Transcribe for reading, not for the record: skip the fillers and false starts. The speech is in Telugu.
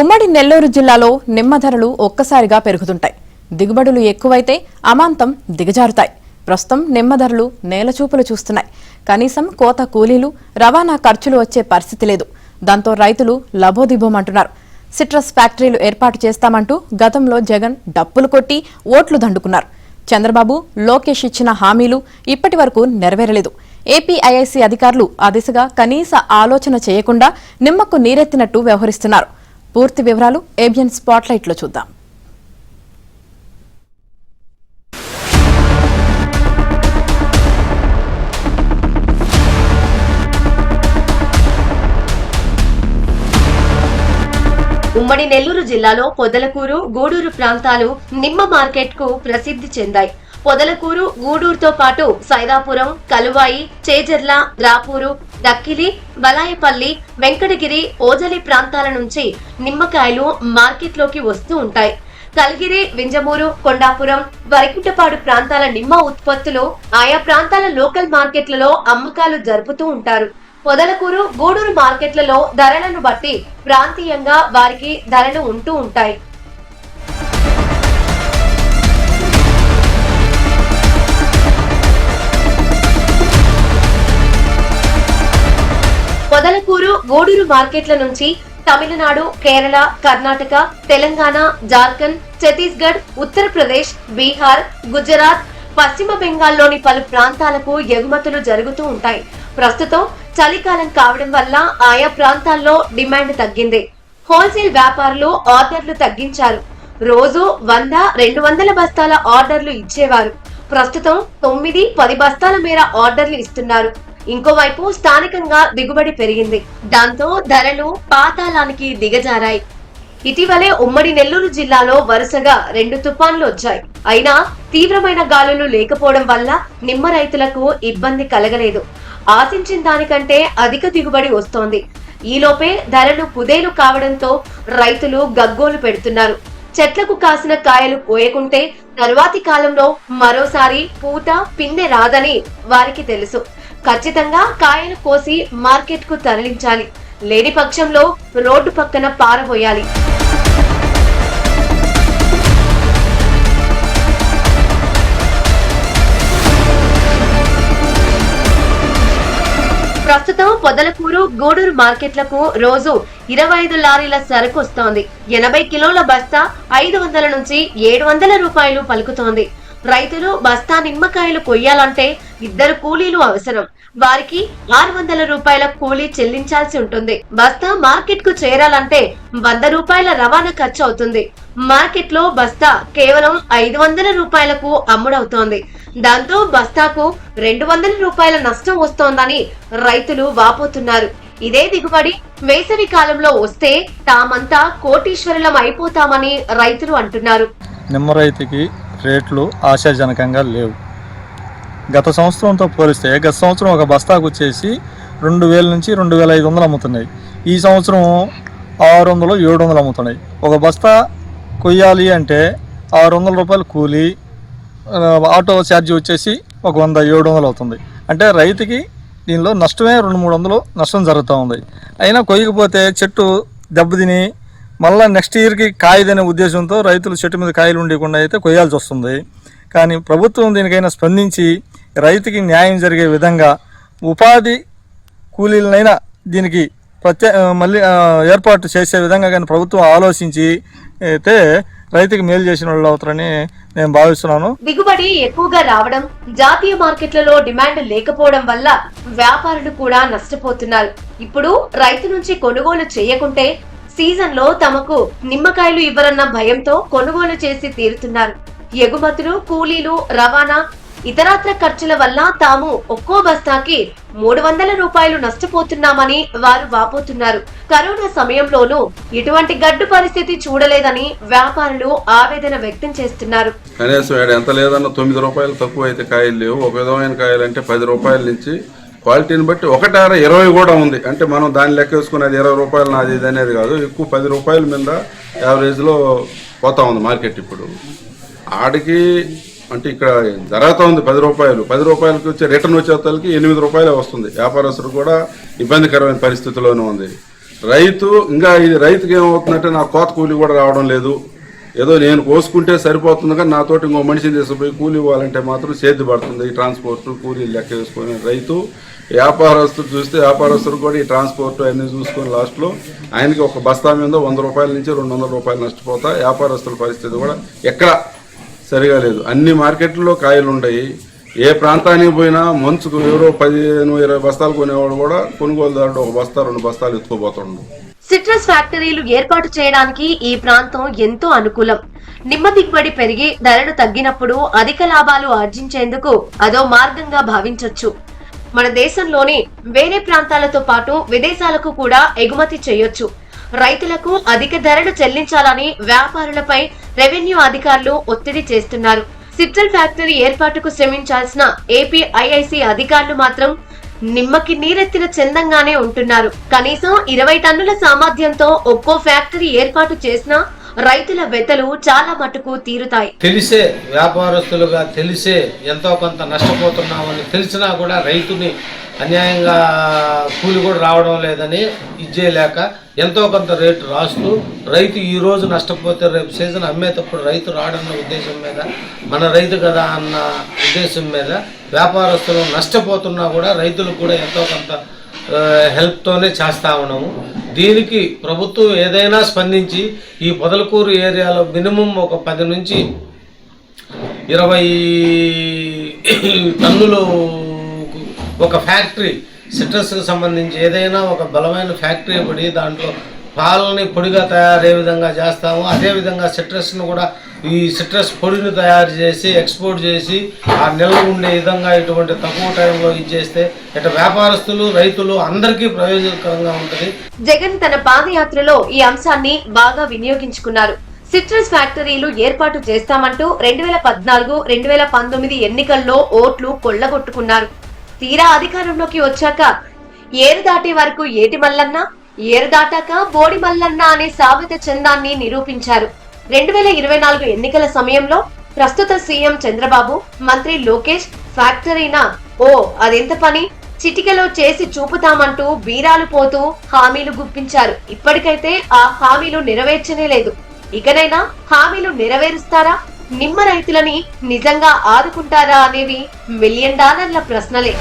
ఉమ్మడి నెల్లూరు జిల్లాలో నిమ్మ ధరలు ఒక్కసారిగా పెరుగుతుంటాయి. దిగుబడులు ఎక్కువైతే అమాంతం దిగజారుతాయి. ప్రస్తుతం నిమ్మ ధరలు నేలచూపులు చూస్తున్నాయి. కనీసం కోత కూలీలు, రవాణా ఖర్చులు వచ్చే పరిస్థితి లేదు. దాంతో రైతులు లబోదిబోమంటున్నారు. సిట్రస్ ఫ్యాక్టరీలు ఏర్పాటు చేస్తామంటూ గతంలో జగన్ డప్పులు కొట్టి ఓట్లు దండుకున్నారు. చంద్రబాబు, లోకేష్ ఇచ్చిన హామీలు ఇప్పటి వరకు నెరవేరలేదు. ఏపీఐఐసీ అధికారులు ఆ దిశగా కనీస ఆలోచన చేయకుండా నిమ్మకు నీరెత్తినట్టు వ్యవహరిస్తున్నారు. పూర్తి వివరాలు ఏబిఎన్ స్పాట్లైట్ లో చూద్దాం. ఉమ్మడి నెల్లూరు జిల్లాలో పొదలకూరు, గూడూరు ప్రాంతాలు నిమ్మ మార్కెట్ కు ప్రసిద్ధి చెందాయి. పొదలకూరు, గూడూరుతో పాటు సైదాపురం, కలువాయి, చేజర్ల, రాపూరు, దక్కిలి, బలాయపల్లి, వెంకటగిరి, ఓజలి ప్రాంతాల నుంచి నిమ్మకాయలు మార్కెట్లోకి వస్తూ ఉంటాయి. కల్గిరి, వింజమూరు, కొండాపురం, వరికుంటపాడు ప్రాంతాల నిమ్మ ఉత్పత్తులు ఆయా ప్రాంతాల లోకల్ మార్కెట్లలో అమ్మకాలు జరుపుతూ ఉంటారు. పొదలకూరు, గూడూరు మార్కెట్లలో ధరలను బట్టి ప్రాంతీయంగా వారికి ధరలు ఉంటూ ఉంటాయి. పొదలకూరు, గూడూరు మార్కెట్ల నుంచి తమిళనాడు, కేరళ, కర్ణాటక, తెలంగాణ, జార్ఖండ్, ఛత్తీస్గఢ్, ఉత్తరప్రదేశ్, బీహార్, గుజరాత్, పశ్చిమ బెంగాల్లోని పలు ప్రాంతాలకు ఎగుమతులు జరుగుతూ ఉంటాయి. ప్రస్తుతం చలికాలం కావడం వల్ల ఆయా ప్రాంతాల్లో డిమాండ్ తగ్గింది. హోల్సేల్ వ్యాపారులు ఆర్డర్లు తగ్గించారు. రోజు 100-200 బస్తాల ఆర్డర్లు ఇచ్చేవారు. ప్రస్తుతం 9-10 బస్తాల మేర ఆర్డర్లు ఇస్తున్నారు. ఇంకోవైపు స్థానికంగా దిగుబడి పెరిగింది. దాంతో ధరలు పాతాళానికి దిగజారాయి. ఇటీవలే ఉమ్మడి నెల్లూరు జిల్లాలో వరుసగా 2 తుఫాన్లు వచ్చాయి. అయినా తీవ్రమైన గాలులు లేకపోవడం వల్ల నిమ్మ రైతులకు ఇబ్బంది కలగలేదు. ఆశించిన దానికంటే అధిక దిగుబడి వస్తోంది. ఈలోపే ధరలు కుదేలు కావడంతో రైతులు గగ్గోలు పెడుతున్నారు. చెట్లకు కాసిన కాయలు కోయకుంటే తరువాతి కాలంలో మరోసారి పూత, పిందె రాదని వారికి తెలుసు. ఖచ్చితంగా కాయలు కోసి మార్కెట్ కు తరలించాలి. లేని పక్షంలో రోడ్డు పక్కన పారబోయాలి. ప్రస్తుతం పొదలకూరు, గూడూరు మార్కెట్లకు రోజు 25 లారీల సరుకు వస్తోంది. 80 కిలోల బస్తా 500 నుంచి 700 రూపాయలు పలుకుతోంది. రైతులు బస్తా నిమ్మకాయలు కొయ్యాలంటే 2 కూలీలు అవసరం. వారికి 600 రూపాయల కూలీ చెల్లించాల్సి ఉంటుంది. బస్తా మార్కెట్ కు చేరాలంటే 100 రూపాయల రవాణా ఖర్చు అవుతుంది. మార్కెట్ లో బస్తా కేవలం 500 రూపాయలకు అమ్ముడవుతోంది. దాంతో బస్తాకు 200 రూపాయల నష్టం వస్తోందని రైతులు వాపోతున్నారు. ఇదే దిగుబడి వేసవి కాలంలో వస్తే తామంతా కోటీశ్వరులం అయిపోతామని రైతులు అంటున్నారు. నిమ్మ రైతుకి రేట్లు ఆశాజనకంగా లేవు. గత సంవత్సరంతో పోలిస్తే గత సంవత్సరం ఒక బస్తాకు వచ్చేసి 2000 నుంచి 2500 అమ్ముతున్నాయి. ఈ సంవత్సరం 600-700 అమ్ముతున్నాయి. ఒక బస్తా కొయ్యాలి అంటే 600 రూపాయలు కూలీ, ఆటో ఛార్జీ వచ్చేసి ఒక 100-700 అవుతుంది. అంటే రైతుకి దీనిలో నష్టమే 200-300 నష్టం జరుగుతూ ఉంది. అయినా కొయ్యకపోతే చెట్టు దెబ్బతిని మళ్ళీ నెక్స్ట్ ఇయర్కి కాయదనే ఉద్దేశంతో రైతులు చెట్టు మీద కాయలు ఉండకుండా అయితే కొయ్యాల్సి వస్తుంది. కానీ ప్రభుత్వం దీనికైనా స్పందించి రైతుకి న్యాయం జరిగే విధంగా ఉపాధి కూలీలనైనా దీనికి మళ్ళీ ఏర్పాటు చేసే విధంగా కానీ ప్రభుత్వం ఆలోచించి అయితే రైతుకి మేలు చేసిన వాళ్ళు అవుతారని నేను భావిస్తున్నాను. దిగుబడి ఎక్కువగా రావడం, జాతీయ మార్కెట్లలో డిమాండ్ లేకపోవడం వల్ల వ్యాపారులు కూడా నష్టపోతున్నారు. ఇప్పుడు రైతు నుంచి కొనుగోలు చేయకుంటే సీజన్ లో తమకు నిమ్మకాయలు ఇవ్వరన్న భయంతో కొనుగోలు చేసి తీరుతున్నారు. ఎగుమతులు, కూలీలు, రవాణా, ఇతరత్ర ఖర్చుల వల్ల తాము ఒక్కో బస్తాకి 300 రూపాయలు నష్టపోతున్నామని వారు వాపోతున్నారు. కరోనా సమయంలోనూ ఇటువంటి గడ్డు పరిస్థితి చూడలేదని వ్యాపారులు ఆవేదన వ్యక్తం చేస్తున్నారు. కనీసం ఎంత లేదన్నా 9 రూపాయలు తక్కువ అయితే కాయలు లేవు. ఒక విధమైన కాయలు అంటే 10 రూపాయల నుంచి క్వాలిటీని బట్టి 1/20 కూడా ఉంది. అంటే మనం దాన్ని లెక్క వేసుకునేది 20 రూపాయలు నాది ఇది అనేది కాదు. ఎక్కువ 10 రూపాయల మీద యావరేజ్లో పోతా ఉంది మార్కెట్. ఇప్పుడు ఆడికి అంటే ఇక్కడ జరుగుతూ ఉంది 10 రూపాయలు. 10 రూపాయలకి వచ్చే రిటర్న్ వచ్చేతలకి 8 రూపాయలే వస్తుంది. వ్యాపారస్తులు కూడా ఇబ్బందికరమైన పరిస్థితిలోనే ఉంది. రైతు ఇంకా ఇది రైతుకి ఏమవుతుందంటే నాకు కోత కూలి కూడా రావడం లేదు. ఏదో నేను కోసుకుంటే సరిపోతుంది కానీ నాతోటి ఇంకో మనిషిని తీసుకుపోయి కూలి ఇవ్వాలంటే మాత్రం చేతి పడుతుంది. ఈ ట్రాన్స్పోర్ట్ కూలీ లెక్క వేసుకొని రైతు వ్యాపారస్తులు చూస్తే వ్యాపారస్తులు కూడా ఈ ట్రాన్స్పోర్ట్ అన్నీ చూసుకొని లాస్ట్లో ఆయనకి ఒక బస్తా మీద 100 రూపాయల నుంచి 200 రూపాయలు నష్టపోతా. వ్యాపారస్తుల పరిస్థితి కూడా ఎక్కడ సరిగా లేదు. అన్ని మార్కెట్లలో కాయలు ఉన్నాయి. ఏ ప్రాంతానికి పోయినా మంచుకు ఎవరో 15-20 బస్తాలు కొనేవాడు కూడా కొనుగోలుదారుడు ఒక బస్తా 2 బస్తాలు ఎత్తుకోబోతుండు. సిట్రస్ ఫ్యాక్టరీలు ఏర్పాటు చేయడానికి ఈ ప్రాంతం ఎంతో అనుకూలం. నిమ్మ దిగుబడి పెరిగి ధరలు తగ్గినప్పుడు అధిక లాభాలు ఆర్జించేందుకు అదో మార్గంగా భావించొచ్చు. మన దేశంలోని వేరే ప్రాంతాలతో పాటు విదేశాలకు కూడా ఎగుమతి చేయొచ్చు. రైతులకు అధిక ధరలు చెల్లించాలని వ్యాపారులపై రెవెన్యూ అధికారులు ఒత్తిడి చేస్తున్నారు. సిట్రల్ ఫ్యాక్టరీ ఏర్పాటుకు శ్రమించాల్సిన ఏపీఐఐసి అధికారులు మాత్రం నిమ్మకి నీరెత్తిన చందంగానే ఉంటున్నారు. కనీసం 20 టన్నుల సామర్థ్యంతో ఒక్కో ఫ్యాక్టరీ ఏర్పాటు చేసినా రైతుల వెతలు చాలా మటుకు తీరుతాయి. తెలిసే వ్యాపారస్తులుగా తెలిసే ఎంతో కొంత నష్టపోతున్నామని తెలిసినా కూడా రైతుని అన్యాయంగా కూలి కూడా రావడం లేదని ఇచ్చేయలేక ఎంతో కొంత రేటు రాస్తూ రైతు ఈ రోజు నష్టపోతే రేపు సీజన్ అమ్మేటప్పుడు రైతు రాడన్న ఉద్దేశం మీద మన రైతు కదా అన్న ఉద్దేశం మీద వ్యాపారస్తులు నష్టపోతున్నా కూడా రైతులకు కూడా ఎంతో కొంత హెల్ప్తోనే చేస్తా ఉన్నాము. దీనికి ప్రభుత్వం ఏదైనా స్పందించి ఈ పొదలకూరు ఏరియాలో మినిమం ఒక 10 నుంచి 20 టన్నులు ఒక ఫ్యాక్టరీ సిట్రస్కి సంబంధించి ఏదైనా ఒక బలమైన ఫ్యాక్టరీ పడి దాంట్లో పాలని పొడిగా తయారయ్యే విధంగా చేస్తాము. అదేవిధంగా సిట్రస్ను కూడా ఈ సిట్రస్ పొడిని తయారు చేసి ఎక్స్పోర్ట్ చేసి ఆ నిల్వ ఉండే విధంగా ఇటువంటి తక్కువ టైంలో ఇచ్చేస్తే ఇటు వ్యాపారస్తులు రైతులు అందరికీ ప్రయోజనకరంగా ఉంటుంది. జగన్ తన పాదయాత్రలో ఈ అంశాన్ని బాగా వినియోగించుకున్నారు. సిట్రస్ ఫ్యాక్టరీలు ఏర్పాటు చేస్తామంటూ 2014-2019 ఎన్నికల్లో ఓట్లు కొల్లగొట్టుకున్నారు. తీరా అధికారంలోకి వచ్చాక ఏరు దాటే వరకు ఏటి మల్లన్న, ఏరు దాటాక బోడి మల్లన్న అనే సామెత చందాన్ని నిరూపించారు. 2024 ఎన్నికల సమయంలో ప్రస్తుత సీఎం చంద్రబాబు, మంత్రి లోకేష్ ఫ్యాక్టరీనా అదెంత పని చిటికెలో చేసి చూపుతామంటూ బీరాలు పోతూ హామీలు గుప్పించారు. ఇప్పటికైతే ఆ హామీలు నెరవేర్చనే లేదు. ఇకనైనా హామీలు నెరవేరుస్తారా? నిమ్మ రైతులని నిజంగా ఆదుకుంటారా అనేవి $1 మిలియన్ ప్రశ్నలే.